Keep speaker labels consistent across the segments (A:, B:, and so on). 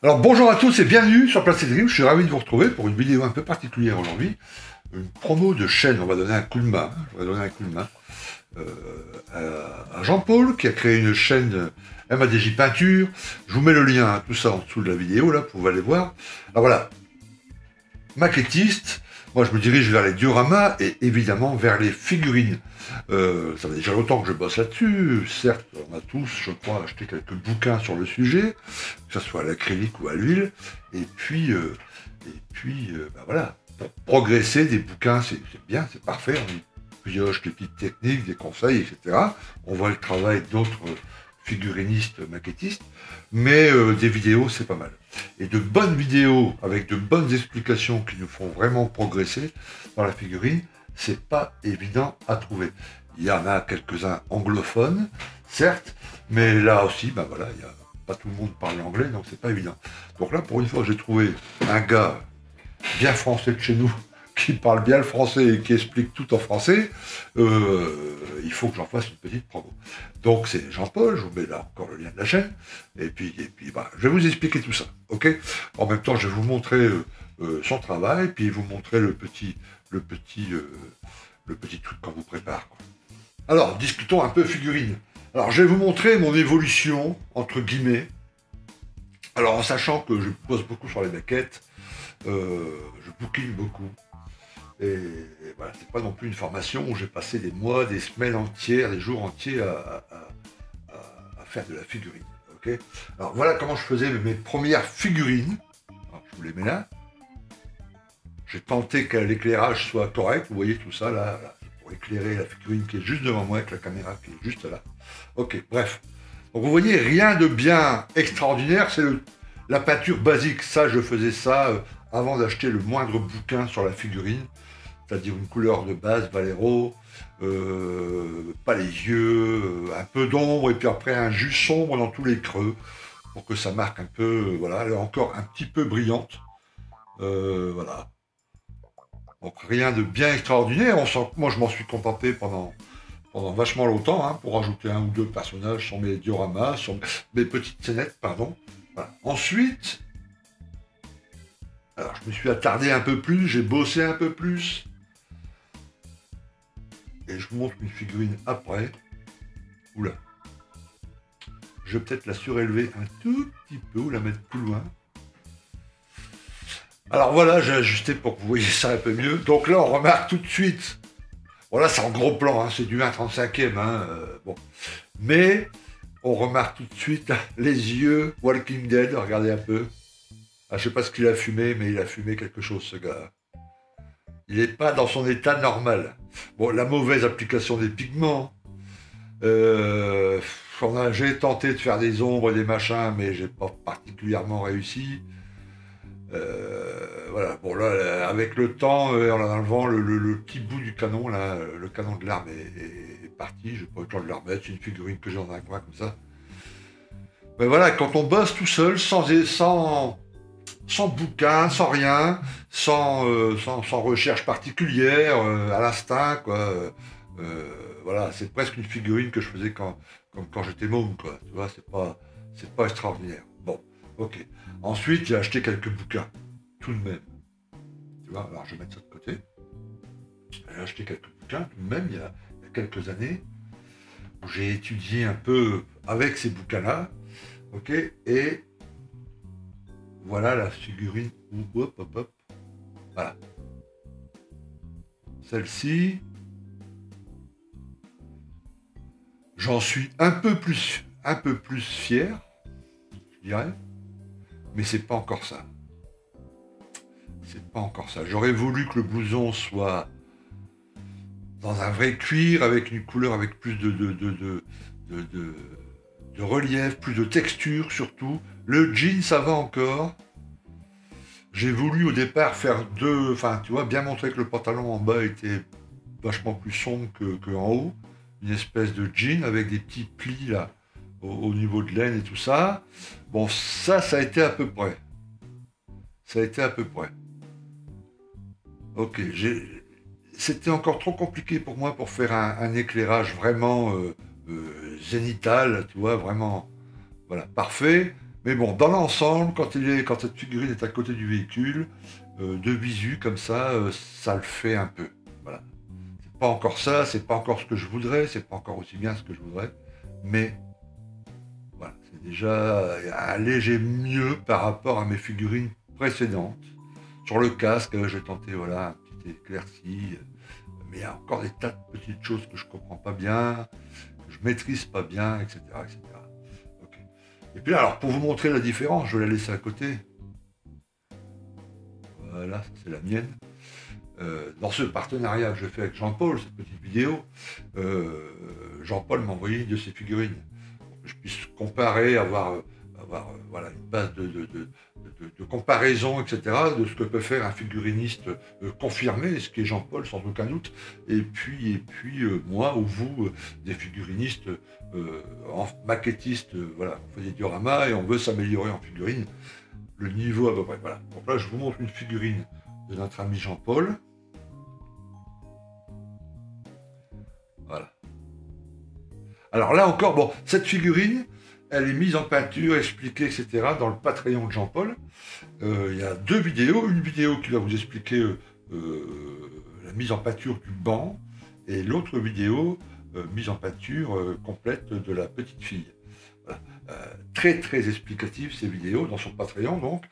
A: Alors bonjour à tous et bienvenue sur Placé Dream, je suis ravi de vous retrouver pour une vidéo un peu particulière aujourd'hui. Une promo de chaîne, on va donner un coup de main, je vais donner un coup de main à Jean-Paul qui a créé une chaîne MADJ Peinture. Je vous mets le lien, tout ça en dessous de la vidéo là, pour vous aller voir. Alors voilà, maquettiste, moi je me dirige vers les dioramas et évidemment vers les figurines. Ça fait déjà longtemps que je bosse là-dessus, certes on a tous, je crois, acheté quelques bouquins sur le sujet, que ce soit à l'acrylique ou à l'huile, et puis ben voilà, pour progresser des bouquins c'est bien, c'est parfait, on pioche des petites techniques, des conseils, etc. On voit le travail d'autres figurinistes, maquettistes, mais des vidéos c'est pas mal. Et de bonnes vidéos avec de bonnes explications qui nous font vraiment progresser dans la figurine, c'est pas évident à trouver. Il y en a quelques-uns anglophones, certes, mais là aussi, ben voilà, pas tout le monde parle anglais, donc c'est pas évident. Donc là, pour une fois, j'ai trouvé un gars bien français de chez nous, qui parle bien le français et qui explique tout en français, il faut que j'en fasse une petite promo. Donc c'est Jean-Paul, je vous mets là encore le lien de la chaîne, et puis bah, je vais vous expliquer tout ça, ok? En même temps, je vais vous montrer son travail, puis vous montrer le petit truc qu'on vous prépare, quoi. Alors, discutons un peu figurines. Alors, je vais vous montrer mon évolution, entre guillemets. Alors, en sachant que je bosse beaucoup sur les maquettes, je bouquine beaucoup. Et voilà, c'est pas non plus une formation où j'ai passé des mois, des semaines entières, des jours entiers à faire de la figurine. Ok. Alors voilà comment je faisais mes premières figurines. Alors, je vous les mets là. J'ai tenté que l'éclairage soit correct. Vous voyez tout ça là, pour éclairer la figurine qui est juste devant moi avec la caméra qui est juste là. Ok, bref. Donc vous voyez, rien de bien extraordinaire, c'est la peinture basique. Ça, je faisais ça avant d'acheter le moindre bouquin sur la figurine. C'est-à-dire une couleur de base, Valero, pas les yeux, un peu d'ombre, et puis après un jus sombre dans tous les creux, pour que ça marque un peu, voilà, elle est encore un petit peu brillante. Voilà. Donc rien de bien extraordinaire, moi je m'en suis contenté pendant vachement longtemps, hein, pour rajouter un ou deux personnages sur mes dioramas, sur mes petites scénettes, pardon. Voilà. Ensuite, alors je me suis attardé un peu plus, j'ai bossé un peu plus, et je vous montre une figurine après. Oula. Je vais peut-être la surélever un tout petit peu ou la mettre plus loin. Alors voilà, j'ai ajusté pour que vous voyez ça un peu mieux. Donc là, on remarque tout de suite. Voilà, c'est en gros plan, hein, c'est du 1/35e. Hein, bon. Mais on remarque tout de suite les yeux Walking Dead, regardez un peu. Ah, je sais pas ce qu'il a fumé, mais il a fumé quelque chose, ce gars. Il n'est pas dans son état normal. Bon, la mauvaise application des pigments. J'ai tenté de faire des ombres et des machins, mais j'ai pas particulièrement réussi. Voilà, bon là, avec le temps, en enlevant le petit bout du canon, là, le canon de l'arme est parti, j'ai pas eu le temps de le remettre, c'est une figurine que j'ai dans un coin comme ça. Mais voilà, quand on bosse tout seul, sans bouquin, sans rien, sans recherche particulière, à l'instinct, quoi. Voilà, c'est presque une figurine que je faisais quand j'étais môme, quoi. Tu vois, c'est pas extraordinaire. Bon, ok. Ensuite, j'ai acheté quelques bouquins, tout de même. Tu vois, alors je vais mettre ça de côté. J'ai acheté quelques bouquins, tout de même, il y a quelques années, où j'ai étudié un peu avec ces bouquins-là, ok, et voilà la figurine. Hop, hop, hop. Voilà. Celle-ci, j'en suis un peu plus fier, je dirais, mais c'est pas encore ça. C'est pas encore ça. J'aurais voulu que le blouson soit dans un vrai cuir, avec une couleur avec plus de relief, plus de texture surtout. Le jean, ça va encore. J'ai voulu au départ faire enfin tu vois, bien montrer que le pantalon en bas était vachement plus sombre que en haut. Une espèce de jean avec des petits plis là, au niveau de l'aine et tout ça. Bon, ça a été à peu près. Ça a été à peu près. Ok, c'était encore trop compliqué pour moi pour faire un éclairage vraiment zénital, tu vois, vraiment, voilà, parfait. Mais bon, dans l'ensemble, quand cette figurine est à côté du véhicule, de visu, comme ça le fait un peu. Voilà. C'est pas encore ça, c'est pas encore ce que je voudrais, c'est pas encore aussi bien ce que je voudrais, mais voilà, c'est déjà un léger mieux par rapport à mes figurines précédentes. Sur le casque, j'ai tenté voilà, un petit éclairci, mais il y a encore des tas de petites choses que je comprends pas bien, que je maîtrise pas bien, etc. etc. Okay. Et puis alors, pour vous montrer la différence, je vais la laisser à côté. Voilà, ça c'est la mienne. Dans ce partenariat que je fais avec Jean-Paul, cette petite vidéo, Jean-Paul m'a envoyé de ses figurines. Pour que je puisse comparer, avoir voilà, une base de comparaison, etc., de ce que peut faire un figuriniste confirmé, ce qui est Jean-Paul sans aucun doute, et puis moi ou vous, des figurinistes maquettistes, voilà, on fait des dioramas et on veut s'améliorer en figurine, le niveau à peu près, voilà. Donc là, je vous montre une figurine de notre ami Jean-Paul. Voilà. Alors là encore, bon, cette figurine, elle est mise en peinture, expliquée, etc. dans le Patreon de Jean-Paul. Il y a 2 vidéos. Une vidéo qui va vous expliquer la mise en peinture du banc et l'autre vidéo mise en peinture complète de la petite fille. Voilà. Très très explicative ces vidéos dans son Patreon, donc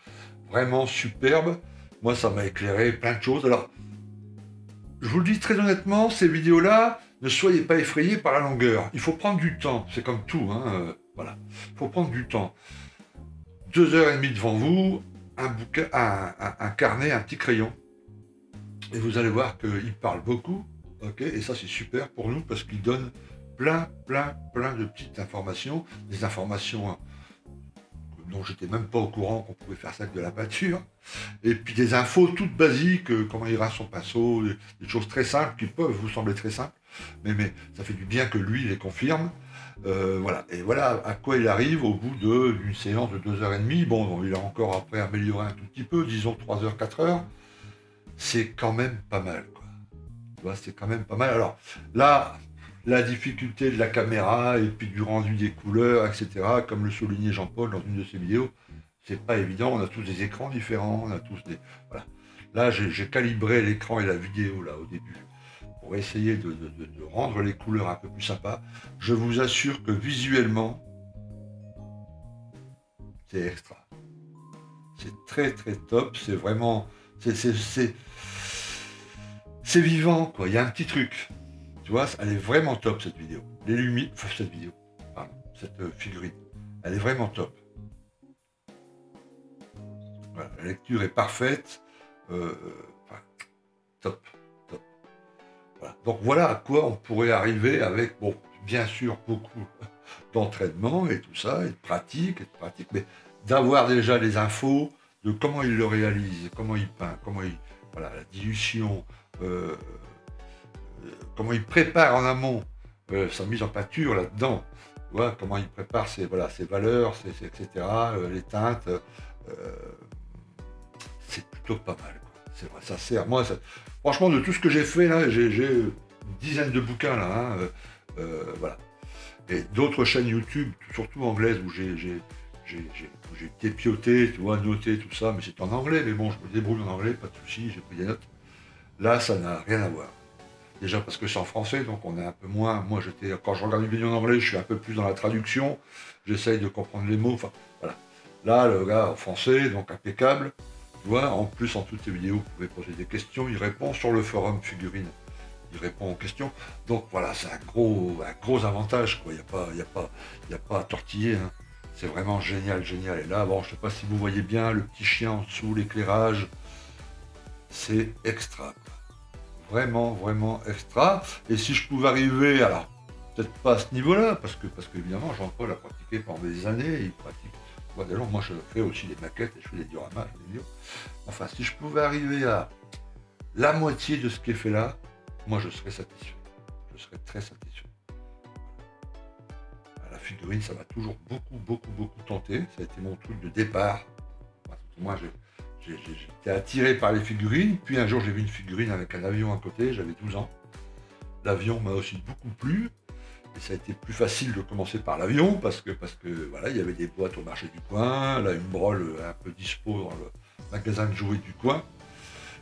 A: vraiment superbe. Moi, ça m'a éclairé plein de choses. Alors, je vous le dis très honnêtement, ces vidéos-là, ne soyez pas effrayés par la longueur. Il faut prendre du temps. C'est comme tout, hein, voilà. Il faut prendre du temps. 2h30 devant vous, un bouquin, un carnet, un petit crayon. Et vous allez voir qu'il parle beaucoup. Okay, et ça, c'est super pour nous parce qu'il donne plein de petites informations. Des informations dont j'étais même pas au courant qu'on pouvait faire ça avec de la peinture, et puis des infos toutes basiques, comment il rase son pinceau, des choses très simples qui peuvent vous sembler très simples, mais ça fait du bien que lui les confirme. Voilà, et voilà à quoi il arrive au bout d'une séance de 2h30. Bon, il a encore après amélioré un tout petit peu, disons 3h, 4h, c'est quand même pas mal, quoi. Tu vois, c'est quand même pas mal. Alors là, la difficulté de la caméra et puis du rendu des couleurs, etc., comme le soulignait Jean-Paul dans une de ses vidéos, c'est pas évident, on a tous des écrans différents, on a tous des... Voilà. Là, j'ai calibré l'écran et la vidéo, là, au début, pour essayer de rendre les couleurs un peu plus sympas. Je vous assure que visuellement, c'est extra. C'est très très top, c'est vraiment... C'est vivant, quoi, il y a un petit truc. Tu vois, elle est vraiment top cette vidéo. Les lumières, cette figurine, elle est vraiment top. Voilà, la lecture est parfaite. Top. Voilà. Donc voilà à quoi on pourrait arriver avec, bon, bien sûr, beaucoup d'entraînement et tout ça, et de pratique, mais d'avoir déjà les infos de comment il le réalise, comment il peint, voilà, la dilution, comment il prépare en amont sa mise en peinture là-dedans, tu vois, comment il prépare ses valeurs, etc., les teintes, c'est plutôt pas mal, quoi. C'est vrai, ça sert. Moi, franchement, de tout ce que j'ai fait, là, j'ai une dizaine de bouquins, là, hein, voilà. Et d'autres chaînes YouTube, surtout anglaises, où j'ai dépioté, tu vois, noté tout ça, mais c'est en anglais, mais bon, je me débrouille en anglais, pas de souci, j'ai pris des notes. Là, ça n'a rien à voir. Déjà parce que c'est en français, donc on est un peu moins... Moi, quand je regarde une vidéo en anglais, je suis un peu plus dans la traduction, j'essaye de comprendre les mots, enfin, voilà. Là, le gars en français, donc impeccable, tu vois, en plus, en toutes ces vidéos, vous pouvez poser des questions, il répond sur le forum figurine, il répond aux questions, donc voilà, c'est un gros avantage, quoi, il n'y a pas à tortiller, hein. C'est vraiment génial, et là, bon, je sais pas si vous voyez bien, le petit chien en dessous, l'éclairage, c'est extra, quoi. Vraiment extra. Et si je pouvais arriver, alors peut-être pas à ce niveau-là, parce que évidemment Jean-Paul a pratiqué pendant des années, il pratique. Moi je fais aussi des maquettes et je fais des dioramas, des vidéos. Enfin, si je pouvais arriver à la moitié de ce qui est fait là, moi je serais satisfait. Je serais très satisfait. La figurine, ça m'a toujours beaucoup tenté. Ça a été mon truc de départ. Moi, j'étais attiré par les figurines, puis un jour j'ai vu une figurine avec un avion à côté, j'avais 12 ans. L'avion m'a aussi beaucoup plu, Et ça a été plus facile de commencer par l'avion, parce que voilà, il y avait des boîtes au marché du coin, là une brole un peu dispo dans le magasin de jouets du coin,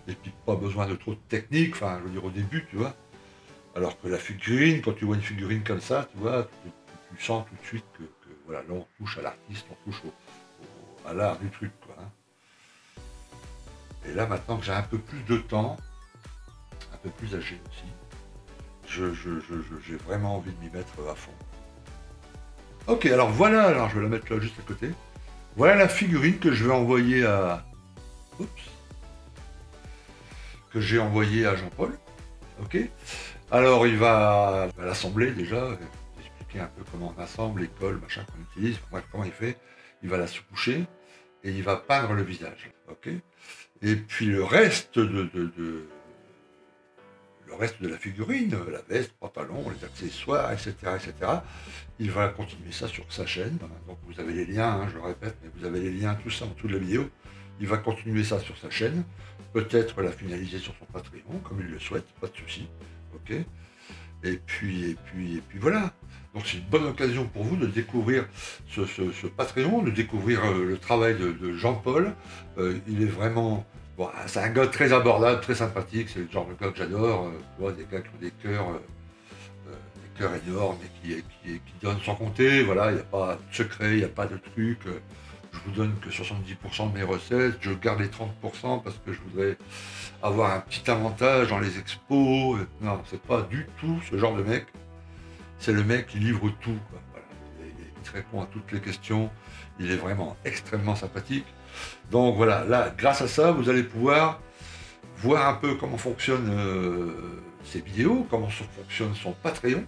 A: et puis pas besoin de trop de technique, enfin je veux dire au début, tu vois. Alors que la figurine, quand tu vois une figurine comme ça, tu vois, tu sens tout de suite que voilà, là on touche à l'artiste, on touche à l'art du truc, quoi. Hein. Et là maintenant que j'ai un peu plus de temps, un peu plus âgé aussi, j'ai vraiment envie de m'y mettre à fond. Ok, alors voilà, alors je vais la mettre là juste à côté. Voilà la figurine que je vais envoyer à... Oups. Que j'ai envoyé à Jean-Paul. Ok. Alors il va l'assembler déjà, expliquer un peu comment on assemble, les cols, machin qu'on utilise, comment il fait. Il va la sous-coucher et il va peindre le visage. Ok. Et puis le reste de la figurine, la veste, pantalon, les accessoires, etc., etc., il va continuer ça sur sa chaîne. Donc vous avez les liens, hein, je le répète, mais vous avez les liens, tout ça en dessous de la vidéo. Il va continuer ça sur sa chaîne, peut-être la finaliser sur son Patreon, comme il le souhaite, pas de souci. Ok. Et puis voilà. Donc c'est une bonne occasion pour vous de découvrir ce Patreon, de découvrir le travail de Jean-Paul. Il est vraiment... Bon, c'est un gars très abordable, très sympathique, c'est le genre de gars que j'adore, tu vois, des gars qui ont des cœurs énormes et qui donnent sans compter, voilà, il n'y a pas de secret, il n'y a pas de truc, je vous donne que 70% de mes recettes, je garde les 30% parce que je voudrais avoir un petit avantage dans les expos, non, c'est pas du tout ce genre de mec, c'est le mec qui livre tout, quoi. Voilà. Il te répond à toutes les questions, il est vraiment extrêmement sympathique. Donc voilà, là, grâce à ça, vous allez pouvoir voir un peu comment fonctionnent ses vidéos, comment fonctionne son Patreon.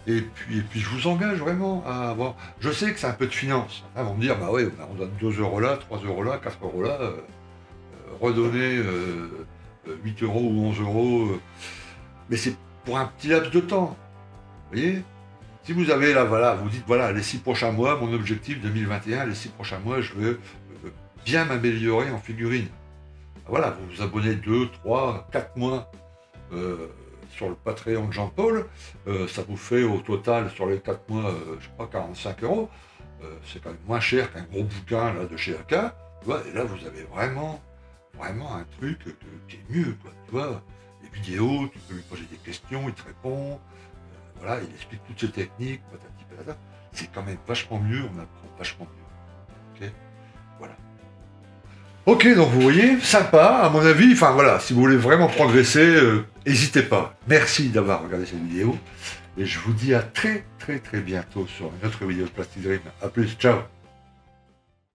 A: Et puis je vous engage vraiment à avoir... Je sais que c'est un peu de finance. Ils vont me dire, bah ouais, on donne 2 € là, 3 € là, 4 € là, redonner 8 € ou 11 €. Mais c'est pour un petit laps de temps. Vous voyez? Si vous avez là, voilà, vous dites, voilà, les 6 prochains mois, mon objectif 2021, les 6 prochains mois, je veux bien m'améliorer en figurine. Voilà, vous vous abonnez 2, 3, 4 mois sur le Patreon de Jean-Paul, ça vous fait au total sur les 4 mois, je sais pas, 45 €. C'est quand même moins cher qu'un gros bouquin là, de chez AK. Tu vois, et là, vous avez vraiment un truc qui est mieux, quoi. Tu vois, les vidéos, tu peux lui poser des questions, il te répond. Voilà, il explique toutes ses techniques, patati patata. C'est quand même vachement mieux, on apprend vachement mieux. Ok, voilà. Ok, donc vous voyez, sympa, à mon avis, enfin voilà, si vous voulez vraiment progresser, n'hésitez pas. Merci d'avoir regardé cette vidéo, et je vous dis à très bientôt sur une autre vidéo de Plastic Dream. A plus, ciao.